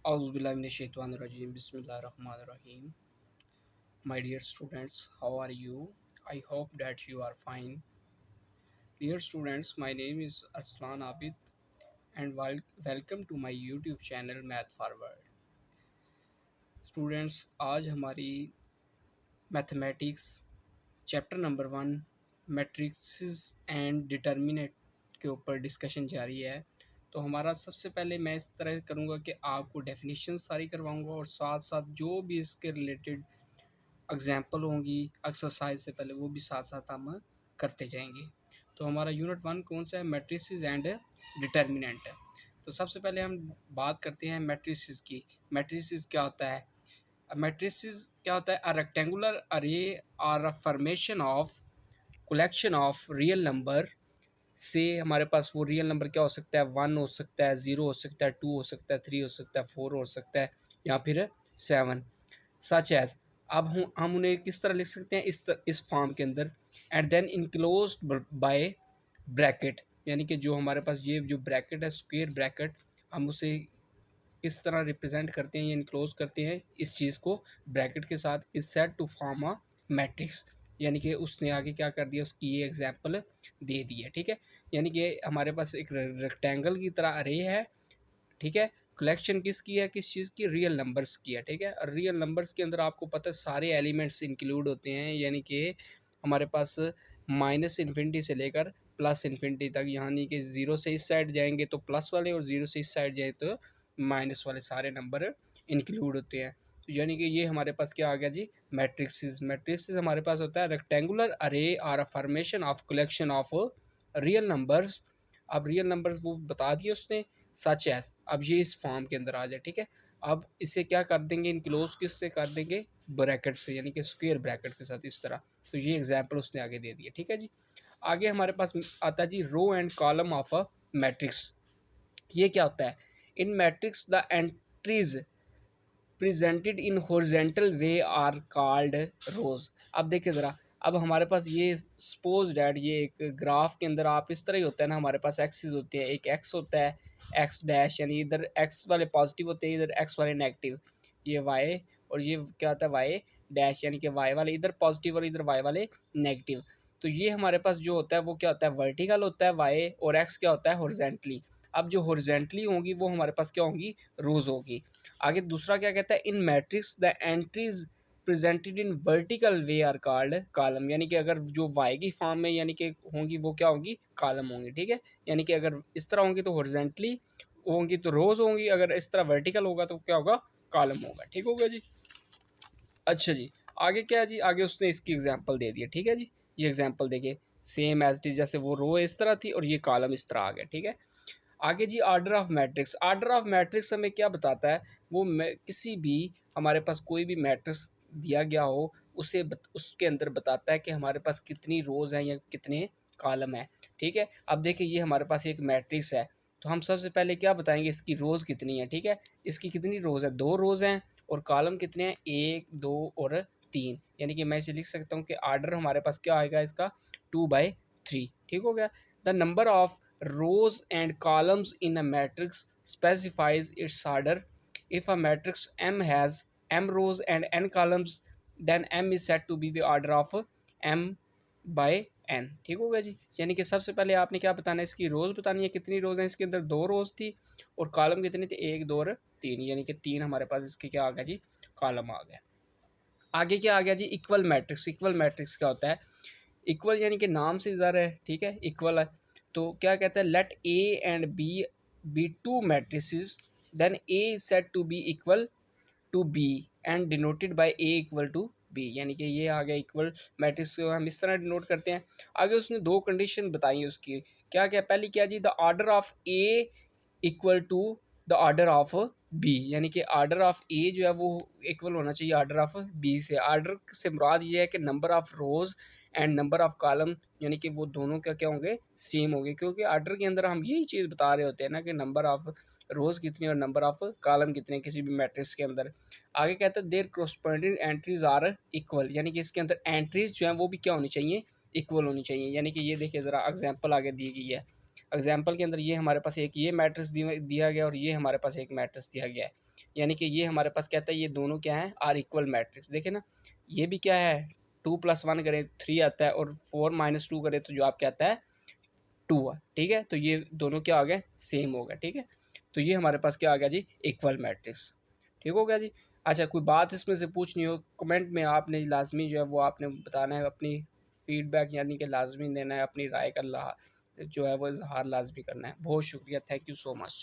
Auzubillahiminash-shaytanir-rajim. Bismillahir-rahmanir-rahim. My dear students, how are you? I hope that you are fine. Dear students, my name is Arslan Abid and welcome to my YouTube channel Math Forward. Students, आज हमारी mathematics chapter number 1 matrix and determinant के ऊपर discussion जारी है। तो हमारा सबसे पहले मैं इस तरह करूँगा कि आपको डेफिनेशन सारी करवाऊँगा और साथ साथ जो भी इसके रिलेटेड एग्जाम्पल होंगी एक्सरसाइज से पहले वो भी साथ साथ हम करते जाएंगे। तो हमारा यूनिट 1 कौन सा है? मैट्रिसेस एंड डिटर्मिनेंट है। तो सबसे पहले हम बात करते हैं मैट्रिसेस की। मैट्रिसेस क्या होता है? मैट्रिसेस क्या होता है? A rectangular array or a formation of collection of real number से हमारे पास वो रियल नंबर क्या हो सकता है? 1 हो सकता है, 0 हो सकता है, 2 हो सकता है, 3 हो सकता है, 4 हो सकता है या फिर 7 सच एज। अब हम उन्हें किस तरह लिख सकते हैं? इस फॉर्म के अंदर and then enclosed by bracket, यानी कि जो हमारे पास ये जो ब्रैकेट है स्क्वायर ब्रैकेट, हम उसे किस तरह रिप्रेजेंट करते हैं या इनक्लोज करते हैं इस चीज़ को ब्रैकेट के साथ। Is said to form a matrix, यानी कि उसने आगे क्या कर दिया, उसकी ये एग्जाम्पल दे दी है। ठीक है, यानी कि हमारे पास एक रेक्टेंगल की तरह अरे है। ठीक है, कलेक्शन किसकी है? किस चीज़ की? रियल नंबर्स की है। ठीक है, और रियल नंबर्स के अंदर आपको पता है सारे एलिमेंट्स इंक्लूड होते हैं, यानी कि हमारे पास माइनस इन्फिनिटी से लेकर प्लस इन्फिनिटी तक, यानी कि ज़ीरो से इस साइड जाएंगे तो प्लस वाले और ज़ीरो से इस साइड जाए तो माइनस वाले सारे नंबर इंक्लूड होते हैं। तो यानी कि ये हमारे पास क्या आ गया जी? मैट्रिक्स। मैट्रिक्स हमारे पास होता है rectangular array or a formation of collection of real numbers. अब रियल नंबर्स वो बता दिए उसने, सच एस। अब ये इस फॉर्म के अंदर आ जाए। ठीक है, अब इसे क्या कर देंगे? इनक्लोज किससे कर देंगे? ब्रैकेट से, यानी कि स्क्वायर ब्रैकेट के साथ इस तरह। तो ये एग्जाम्पल उसने आगे दे दिया। ठीक है जी, आगे हमारे पास आता है जी row and column of a matrix. ये क्या होता है? In matrix the entries presented in horizontal way are called rows. अब देखिए ज़रा, अब हमारे पास ये सपोज डैट ये एक ग्राफ के अंदर आप इस तरह ही होता है ना, हमारे पास एक्सिस होते हैं, एक एक्स होता है, एक्स डैश, यानी इधर एक्स वाले पॉजिटिव होते हैं, इधर एक्स वाले नेगेटिव, ये वाई, और ये क्या होता है? वाई डैश, यानी कि वाई वाले इधर पॉजिटिव और इधर वाई वाले नेगेटिव। तो ये हमारे पास जो होता है वो क्या होता है? वर्टिकल होता है वाई, और एक्स क्या होता है? हॉरिजेंटली। अब जो हॉरिजेंटली होंगी वो हमारे पास क्या होंगी? रोज होगी। आगे दूसरा क्या कहता है? In matrix the entries presented in vertical way are called column, यानी कि अगर जो वाई की फॉर्म में यानी कि होंगी वो क्या होंगी? कॉलम होंगी। ठीक है, यानी कि अगर इस तरह होंगी तो हॉरिजेंटली होंगी तो रोज होंगी, अगर इस तरह वर्टिकल होगा तो क्या होगा? कॉलम होगा। ठीक होगा जी। अच्छा जी, आगे क्या है जी? आगे उसने इसकी एग्जांपल दे दी है। ठीक है जी, ये एग्जांपल देखिए, सेम एज इट इज, जैसे वो रो इस तरह थी और ये कॉलम इस तरह आ गया। ठीक है, आगे जी order of matrix. Order of matrix हमें क्या बताता है? वो किसी भी हमारे पास कोई भी मैट्रिक्स दिया गया हो उसके अंदर बताता है कि हमारे पास कितनी रोज़ हैं या कितने कॉलम हैं। ठीक है, अब देखिए ये हमारे पास एक मैट्रिक्स है, तो हम सबसे पहले क्या बताएंगे? इसकी रोज़ कितनी है। ठीक है, इसकी कितनी रोज़ है? 2 रोज़ हैं, और कॉलम कितने हैं? 1 2 और 3, यानी कि मैं इसे लिख सकता हूँ कि ऑर्डर हमारे पास क्या आएगा इसका? 2/3। ठीक हो गया। The number of rows and columns in a matrix specifies its order. If a matrix M has m rows and n columns, then M is said to be the order of m by n। ठीक होगा जी, यानी कि सबसे पहले आपने क्या बताना है? इसकी रोज बतानी है, कितनी रोज हैं? इसके अंदर 2 रोज थी, और कॉलम कितने थे? 1 2 और 3, यानी कि 3 हमारे पास इसके क्या आ गया जी? कॉलम आ गया। आगे क्या आ गया जी? Equal matrix. इक्वल मैट्रिक्स क्या होता है? इक्वल यानी कि नाम से ज़रा है। ठीक है, इक्वल है तो क्या कहता है? Let A and B two matrices, then A is said to be equal to B and denoted by A equal to B, यानी कि ये आ गया इक्वल मैट्रिक्स को हम इस तरह डिनोट करते हैं। आगे उसने 2 कंडीशन बताई उसकी। क्या क्या? पहली क्या जी? The order of A equal to the order of B, यानी कि ऑर्डर ऑफ ए जो है वो इक्वल होना चाहिए ऑर्डर ऑफ बी से। ऑर्डर से मुराद ये है कि number of rows and number of column, यानी कि वो दोनों क्या क्या होंगे? सेम होंगे, क्योंकि ऑर्डर के अंदर हम यही चीज़ बता रहे होते हैं ना कि नंबर ऑफ रोज़ कितनी और नंबर ऑफ कॉलम कितने किसी भी मैट्रिक्स के अंदर। आगे कहते हैं their corresponding entries are equal, यानी कि इसके अंदर एंट्रीज जो हैं वो भी क्या होनी चाहिए? इक्वल होनी चाहिए। यानी कि ये देखिए ज़रा एग्जाम्पल आगे दी गई है। एग्जाम्पल के अंदर ये हमारे पास एक ये मैट्रिक्स दिया गया और ये हमारे पास एक मैट्रिक्स दिया गया है, यानी कि ये हमारे पास कहता है ये दोनों क्या है, आर इक्वल मैट्रिक्स। देखे ना, ये भी क्या है, 2+1 करें 3 आता है और 4 - 2 करें तो जो आप कहता है 2 है, ठीक है। तो ये दोनों क्या हो गए, सेम हो गए, ठीक है। तो ये हमारे पास क्या आ गया जी, इक्वल मैट्रिक्स, ठीक हो गया जी। अच्छा, कोई बात इसमें से पूछनी हो कमेंट में आपने लाजमी जो है वो आपने बताना है, अपनी फीडबैक यानी कि लाजमी देना है, अपनी राय का जो है वो इजहार लाजमी करना है। बहुत शुक्रिया, थैंक यू सो मच।